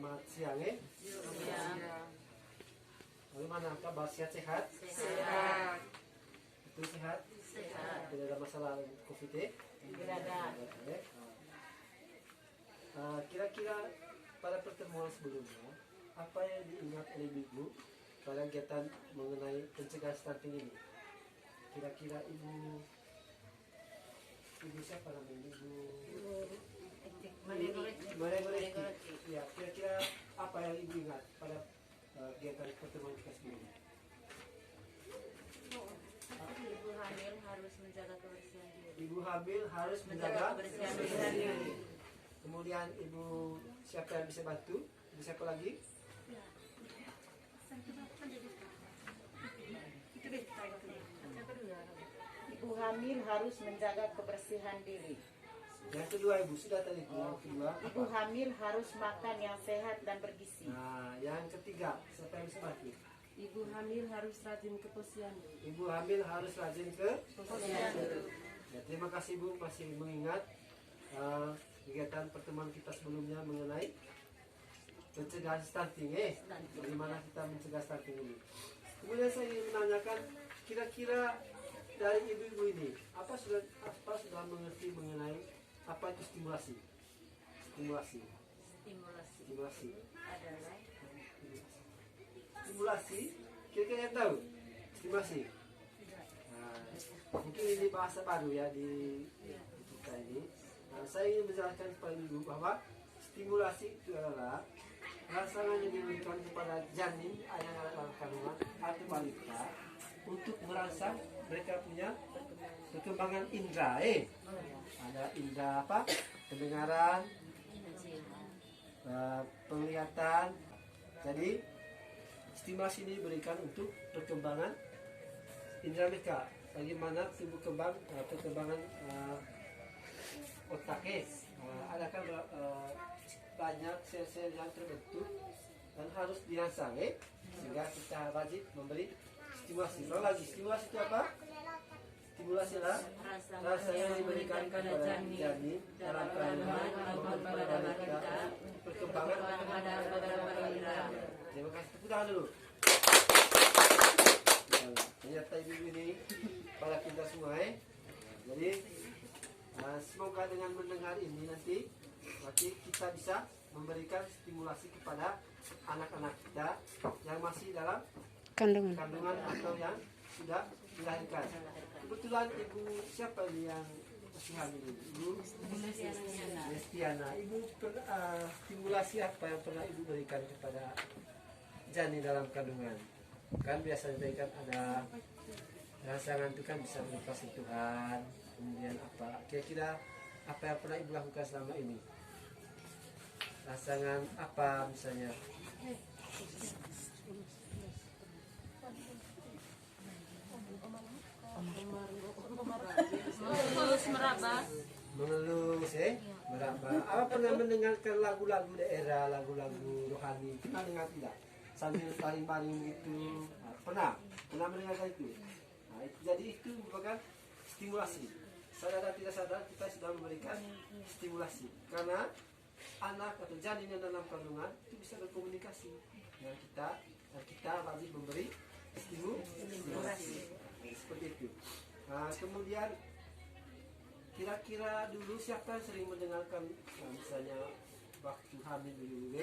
Selamat siang Bagaimana kabar, sehat? Sehat. Itu sehat? Sehat. Tidak ada masalah COVID? Tidak ada. Kira-kira pada pertemuan sebelumnya, apa yang diingat oleh Ibu pada kegiatan mengenai pencegahan stunting ini? Kira-kira Ibu siapa namanya? Ibu ya, kira-kira apa yang Ibu ingat pada kegiatan pertemuan kita sebelumnya? Ibu hamil harus menjaga kebersihan diri. Ibu hamil harus menjaga kebersihan diri. Kemudian Ibu siapa yang bisa bantu? Ibu siapa lagi? Ibu hamil harus menjaga kebersihan diri. Yang kedua Ibu sudah tadi itu. Yang kedua Ibu hamil harus makan yang sehat dan bergizi. Nah, yang ketiga siapa yang bisa bantu? Ibu hamil harus rajin ke posyandu. Ibu hamil harus rajin ke Posyandu. ya, terima kasih Bu masih mengingat kegiatan pertemuan kita sebelumnya mengenai pencegahan stunting. Bagaimana kita mencegah stunting ini. Kemudian saya ingin menanyakan, kira-kira dari ibu-ibu ini apa sudah mengerti mengenai apa itu stimulasi? Stimulasi Adalah stimulasi, kira-kira yang tahu stimulasi? Nah, mungkin ini bahasa baru ya di kita ini. Nah, saya ingin menjelaskan kepada ibu bahwa stimulasi itu adalah rangsangan yang diberikan kepada janin ayah dalam kandungan atau balita untuk merangsang mereka punya perkembangan indera. Ada indera apa? Pendengaran, penglihatan. Jadi stimulasi ini diberikan untuk perkembangan indera mereka. Bagaimana tumbuh kembang perkembangan otaknya. Ada kan banyak sel-sel yang terbentuk dan harus dirangsang, sehingga kita wajib memberi stimulasi. Kalau lagi stimulasi itu apa? Stimulasi adalah rasa yang diberikan kepada janin dalam kandungan maupun pada balita perkembangan indera. Terima kasih, tepuk tangan dulu. Ternyata ibu ini para kita semua. Jadi semoga dengan mendengar ini nanti kita bisa memberikan stimulasi kepada anak-anak kita yang masih dalam kandungan atau yang sudah dilahirkan. Kebetulan ibu siapa ini yang masih hamil? Ibu Destiana. Ibu stimulasi apa yang pernah ibu berikan kepada janin dalam kandungan? Kan biasanya kan ada rangsangan itu kan bisa berupa sentuhan, kemudian apa? Kira-kira apa yang pernah ibu lakukan selama ini? Rangsangan apa misalnya? mengelus meraba. Mengelus, meraba. Apa pernah mendengarkan lagu-lagu daerah, lagu-lagu rohani? Pernah dengar tidak? Sambil paling-paling gitu. Nah, pernah mendengarkan itu. Nah, jadi itu merupakan stimulasi. Sadar dan tidak sadar kita sudah memberikan stimulasi. Karena anak atau janin yang dalam kandungan itu bisa berkomunikasi dengan kita wajib memberi stimulasi. Seperti itu. Nah, kemudian kira-kira dulu siapa yang sering mendengarkan misalnya waktu hamil dulu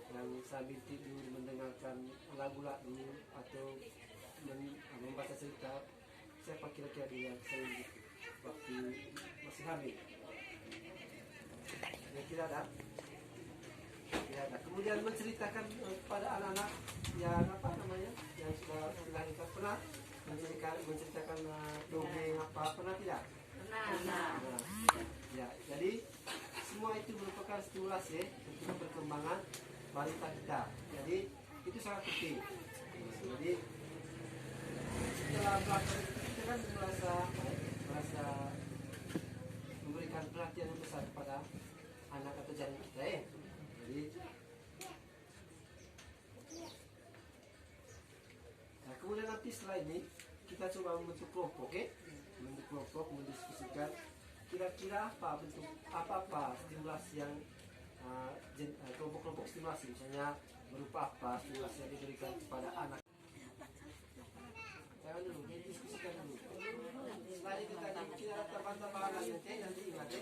yang sambil tidur mendengarkan lagu-lagu atau membaca cerita, siapa kira-kira dia yang sering gitu waktu masih hamil? Kira-kira ada? Kemudian menceritakan kepada anak-anak yang apa namanya yang sudah dilahirkan, pernah menceritakan dongeng apa, pernah tidak? Pernah. Ya, jadi semua itu merupakan stimulasi untuk perkembangan balita kita. Jadi itu sangat penting. Jadi setelah melakukan itu kita kan merasa memberikan perhatian yang besar kepada anak atau janin kita. Jadi nah, kemudian nanti setelah ini kita coba membentuk kelompok, membentuk kelompok, mendiskusikan kira-kira apa bentuk apa stimulasi yang kelompok-kelompok stimulasi, misalnya berupa apa stimulasi yang diberikan kepada anak. Jangan dulu, didiskusikan dulu. Selain itu tadi kita ada tambahan-tambahan lagi nanti ingat ya.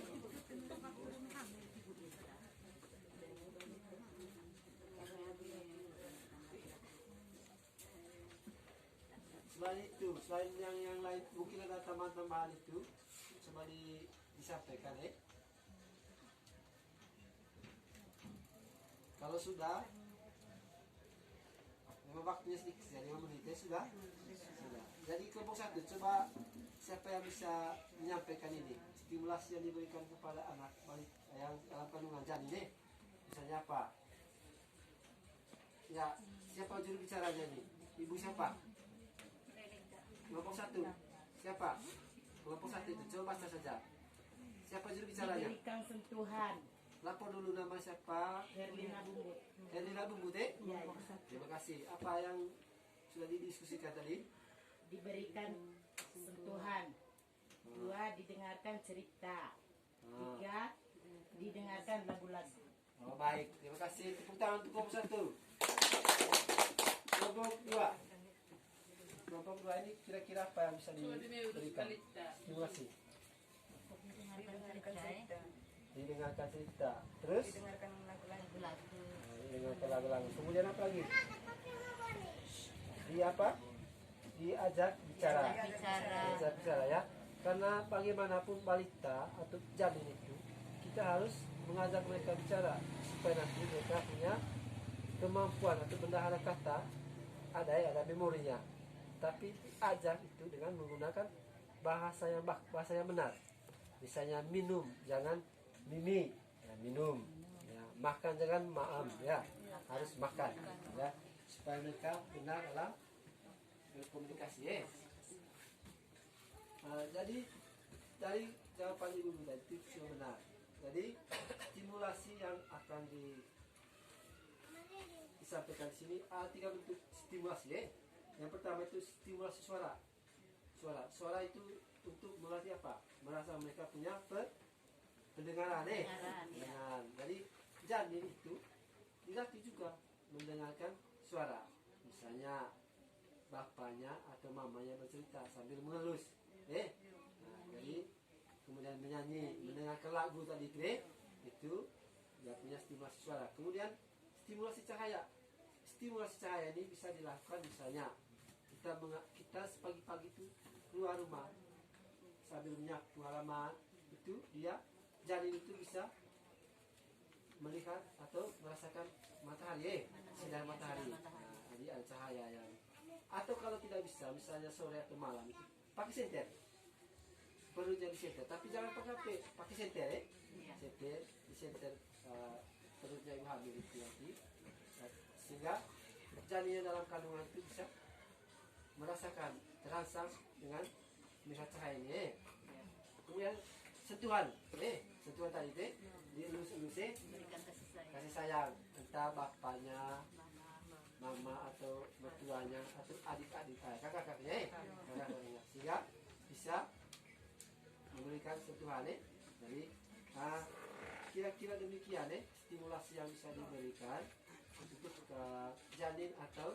Selain yang lain mungkin ada tambahan-tambahan itu coba disampaikan ya. Kalau sudah, memang waktunya sedikit ya, 5 menit ya, sudah. Jadi kelompok 1, coba siapa yang bisa menyampaikan ini stimulasi yang diberikan kepada anak balik yang dalam kandungan janin ini, misalnya apa? Ya, siapa juru bicaranya ini? Ibu siapa? Kelompok 1, siapa? Kelompok 1 itu, coba baca saja. Siapa juru bicaranya? Diberikan sentuhan. Lapor dulu nama siapa? Herlina Bumbu. Herlina Bumbu teh? Ya, Terima kasih. Apa yang sudah didiskusikan tadi? diberikan sentuhan. 2, didengarkan cerita. 3, didengarkan lagu-lagu. Oh, baik. Terima kasih. Tepuk tangan untuk kelompok 1. Kelompok 2. Kelompok 2 ini kira-kira apa yang bisa diberikan? Stimulasi. Didengarkan cerita. Terus? Dengarkan lagu-lagu. Didengarkan lagu-lagu. Kemudian apa lagi? Di apa? Diajak bicara. Diajak bicara ya. Karena bagaimanapun balita atau janin itu, kita harus mengajak mereka bicara supaya nanti mereka punya kemampuan atau bendahara kata, ada memorinya. Tapi ajak itu dengan menggunakan bahasa yang benar. Misalnya minum, jangan mimi, ya, minum. Ya, makan jangan maam, ya harus makan, ya supaya mereka benar dalam berkomunikasi. Ya. Jadi dari jawaban ibu tadi itu benar. Jadi stimulasi yang akan disampaikan di sini ada 3 bentuk stimulasi. Ya. Yang pertama itu stimulasi suara. Suara itu untuk melatih apa? Merasa mereka punya pendengaran. Pendengaran. Jadi janin itu dilatih juga mendengarkan suara. Misalnya bapaknya atau mamanya bercerita sambil mengelus. Jadi kemudian menyanyi, mendengarkan lagu tadi itu dia punya stimulasi suara. Kemudian stimulasi cahaya. Stimulasi cahaya ini bisa dilakukan misalnya kita pagi-pagi itu keluar rumah sambil menyapu halaman, itu dia janin itu bisa melihat atau merasakan matahari, sinar matahari. Jadi ada cahaya yang. Atau kalau tidak bisa, misalnya sore atau malam itu pakai senter. Perlu jadi senter, tapi jangan pakai HP, pakai senter senter, di senter perutnya ibu hamil itu nanti, sehingga janinnya dalam kandungan itu bisa merasakan terangsang dengan melihat cahaya ini. Kemudian sentuhan, sentuhan tadi dielus-elus, kasih sayang, entah bapaknya, mama atau mertuanya atau adik-adik, kakak-kakaknya, sehingga bisa memberikan sentuhan. Jadi kira-kira demikian stimulasi yang bisa diberikan untuk janin atau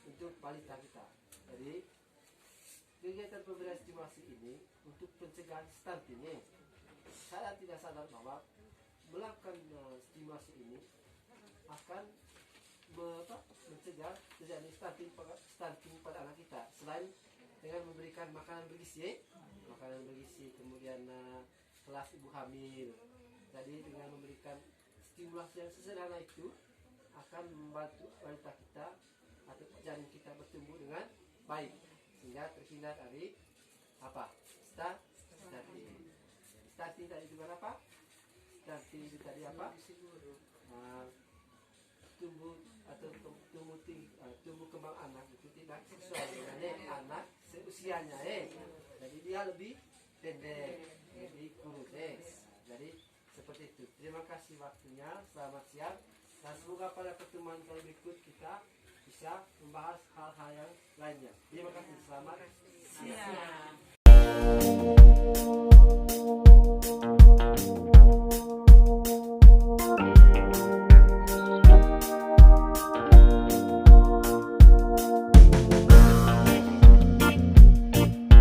untuk balita kita. Jadi kegiatan pemberian stimulasi ini untuk pencegahan stunting. Saya tidak sadar bahwa melakukan stimulasi ini akan mencegah terjadi stunting pada anak kita. Selain dengan memberikan makanan bergizi, kemudian kelas ibu hamil. Jadi dengan memberikan stimulasi yang sederhana itu akan membantu balita kita atau janin kita bertumbuh dengan baik sehingga terhindar dari apa? Stunting. Stunting tadi juga apa? Stunting itu tadi apa? Tumbuh kembang anak itu tidak sesuai dengan anak seusianya. Jadi dia lebih pendek, lebih kurus. Jadi seperti itu. Terima kasih waktunya. Selamat siang. Dan semoga pada pertemuan kali berikut kita bisa membahas hal-hal yang lainnya. Terima kasih. Selamat siang.